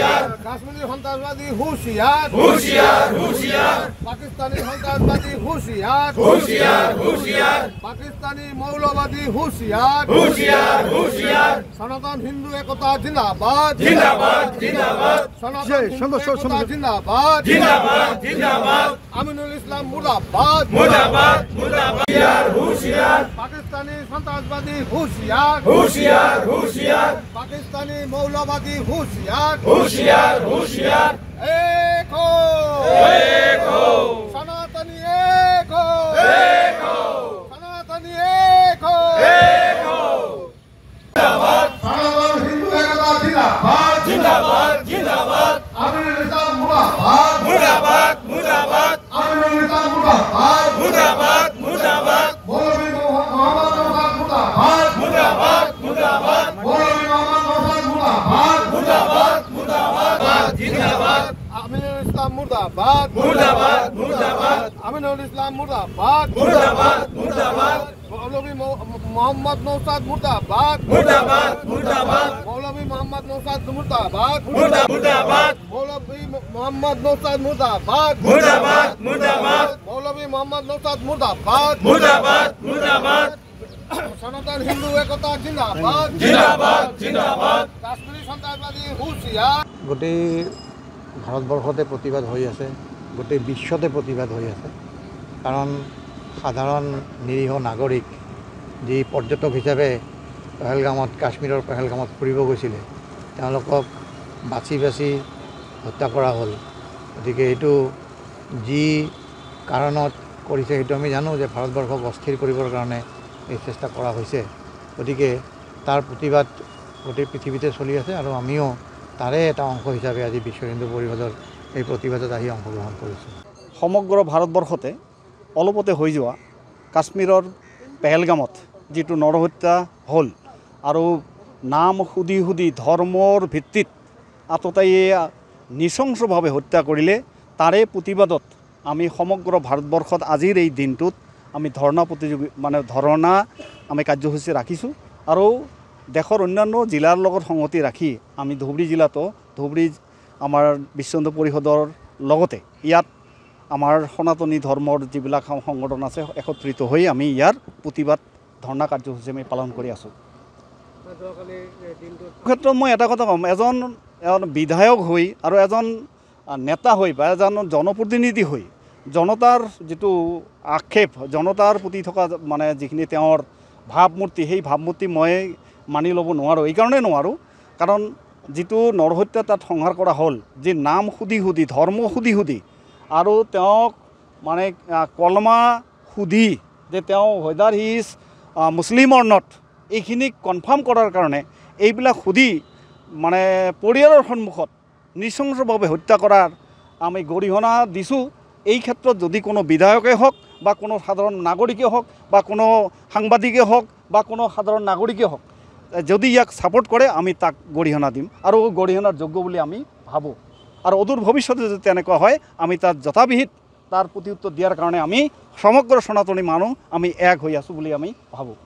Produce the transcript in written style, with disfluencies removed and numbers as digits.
কাশ্মীরি সন্ত্রাসবাদী হুঁশিয়ার পাকিস্তানি সন্ত্রাসবাদী হুঁশিয়ার পাকিস্তানি মৌলবাদী হুঁশিয়ার সনাতন হিন্দু একতা জিন্দাবাদ সনাতন হিন্দু একতা জিন্দাবাদ আমিনুল ইসলাম মুর্দাবাদ পাকিস্তানি সন্ত্রাসবাদী হুঁশিয়ার পাকিস্তানি মৌলবাদী হুঁশিয়ার এক হো সনাতনী এক হো সনাতনী এক হো সনাতন হিন্দু একতা জিন্দাবাদ আমিনুল ইসলাম মুর্দাবাদ আমিনুল ইসলাম মুর্দাবাদ মৌলভী মোহাম্মদ নওশাদ মুর্দাবাদ মৌলভী মোহাম্মদ নওশাদ মুর্দাবাদ জিন্দাবাদ আমিনুল ইসলাম মুর্দাবাদ আমিনুল ইসলাম মুর্দাবাদ মৌলভী মোহাম্মদ নওশাদ মুর্দাবাদ মৌলভী মোহাম্মদ নওশাদ মুর্দাবাদ মৌলভী মোহাম্মদ নওশাদ মুর্দাবাদ মৌলভী মোহাম্মদ নওশাদ মুর্দাবাদ সনাতন হিন্দু একতা জিন্দাবাদ কাশ্মীরি সন্ত্রাসবাদী হুঁশিয়ার গোটেই ভাৰতবৰ্ষতে প্ৰতিবাদ হৈ আছে, গোটেই বিশ্বতে প্ৰতিবাদ হৈ আছে। কাৰণ সাধাৰণ নিৰীহ নাগৰিক যি পৰ্যটক হিচাপে পেহেলগামত কাশ্মীৰৰ পেহেলগামত ফুৰিব গৈছিলে তেওঁলোকক বাছি হত্যা কৰা হ'ল। গতিকে এইটো যি কাৰণত কৰিছে সেইটো আমি জানো যে ভাৰতবৰ্ষক অস্থিৰ কৰিবৰ কাৰণে এই চেষ্টা কৰা হৈছে। গতিকে তাৰ প্ৰতিবাদ গোটেই পৃথিৱীতে চলি আছে আৰু আমিও তাৰে এটা অংশ হিচাপে আজি বিশ্ব হিন্দু পৰিষদৰ এই প্ৰতিবাদত আহি অংশগ্ৰহণ কৰিছোঁ। সমগ্ৰ ভাৰতবৰ্ষতে অলপতে হৈ যোৱা কাশ্মীৰৰ পেহেলগামত যিটো নৰহত্যা হ'ল আৰু নাম সুধি ধৰ্মৰ ভিত্তিত আততায়ীয়ে নৃশংসভাৱে হত্যা কৰিলে তাৰে প্ৰতিবাদত আমি সমগ্ৰ ভাৰতবৰ্ষত আজিৰ এই দিনটোত আমি ধৰ্ণা আমি কাৰ্যসূচী ৰাখিছোঁ আৰু দেশৰ অন্যান্য জিলাৰ লগত সংগতি ৰাখি আমি ধুবুৰী জিলাতো আমাৰ বিশ্ব হিন্দু পৰিষদৰ লগতে ইয়াত আমাৰ সনাতনী ধৰ্মৰ যিবিলাক সংগঠন আছে একত্ৰিত হৈ আমি ইয়াৰ প্ৰতিবাদ ধৰ্ণা কাৰ্যসূচী আমি পালন কৰি আছোঁ। ক্ষেত্ৰত মই এটা কথা ক'ম, এজন বিধায়ক হৈ আৰু এজন নেতা হৈ বা এজন জনপ্ৰতিনিধি হৈ জনতাৰ যিটো আক্ষেপ, জনতাৰ প্ৰতি থকা যিখিনি তেওঁৰ ভাৱমূৰ্তি, সেই ভাৱমূৰ্তি মই মানি ল'ব নোৱাৰোঁ। এইকাৰণে নোৱাৰোঁ কাৰণ যিটো নৰহত্যা তাত সংহাৰ কৰা হ'ল, যি নাম সুধি ধৰ্ম সুধি আৰু তেওঁক কলমা সুধি যে তেওঁ whether he is Muslim or not এইখিনি কনফাৰ্ম কৰাৰ কাৰণে এইবিলাক সুধি পৰিয়ালৰ সন্মুখত নৃশংসভাৱে হত্যা কৰাৰ আমি গৰিহণা দিছোঁ। এই ক্ষেত্ৰত যদি কোনো বিধায়কে হওক বা কোনো সাধাৰণ নাগৰিকে হওক বা কোনো সাংবাদিকে হওক বা কোনো সাধাৰণ নাগৰিকে হওক যদি ইয়াক ছাপোৰ্ট কৰে আমি তাক গৰিহণা দিম আৰু গৰিহণাৰ যোগ্য বুলি আমি ভাবোঁ। আৰু অদূৰ ভৱিষ্যতে যদি তেনেকুৱা হয় আমি তাত যথাবিহিত তাৰ প্ৰতি উত্তৰ দিয়াৰ কাৰণে আমি সমগ্ৰ সনাতনী মানুহ আমি এক হৈ আছোঁ বুলি আমি ভাবোঁ।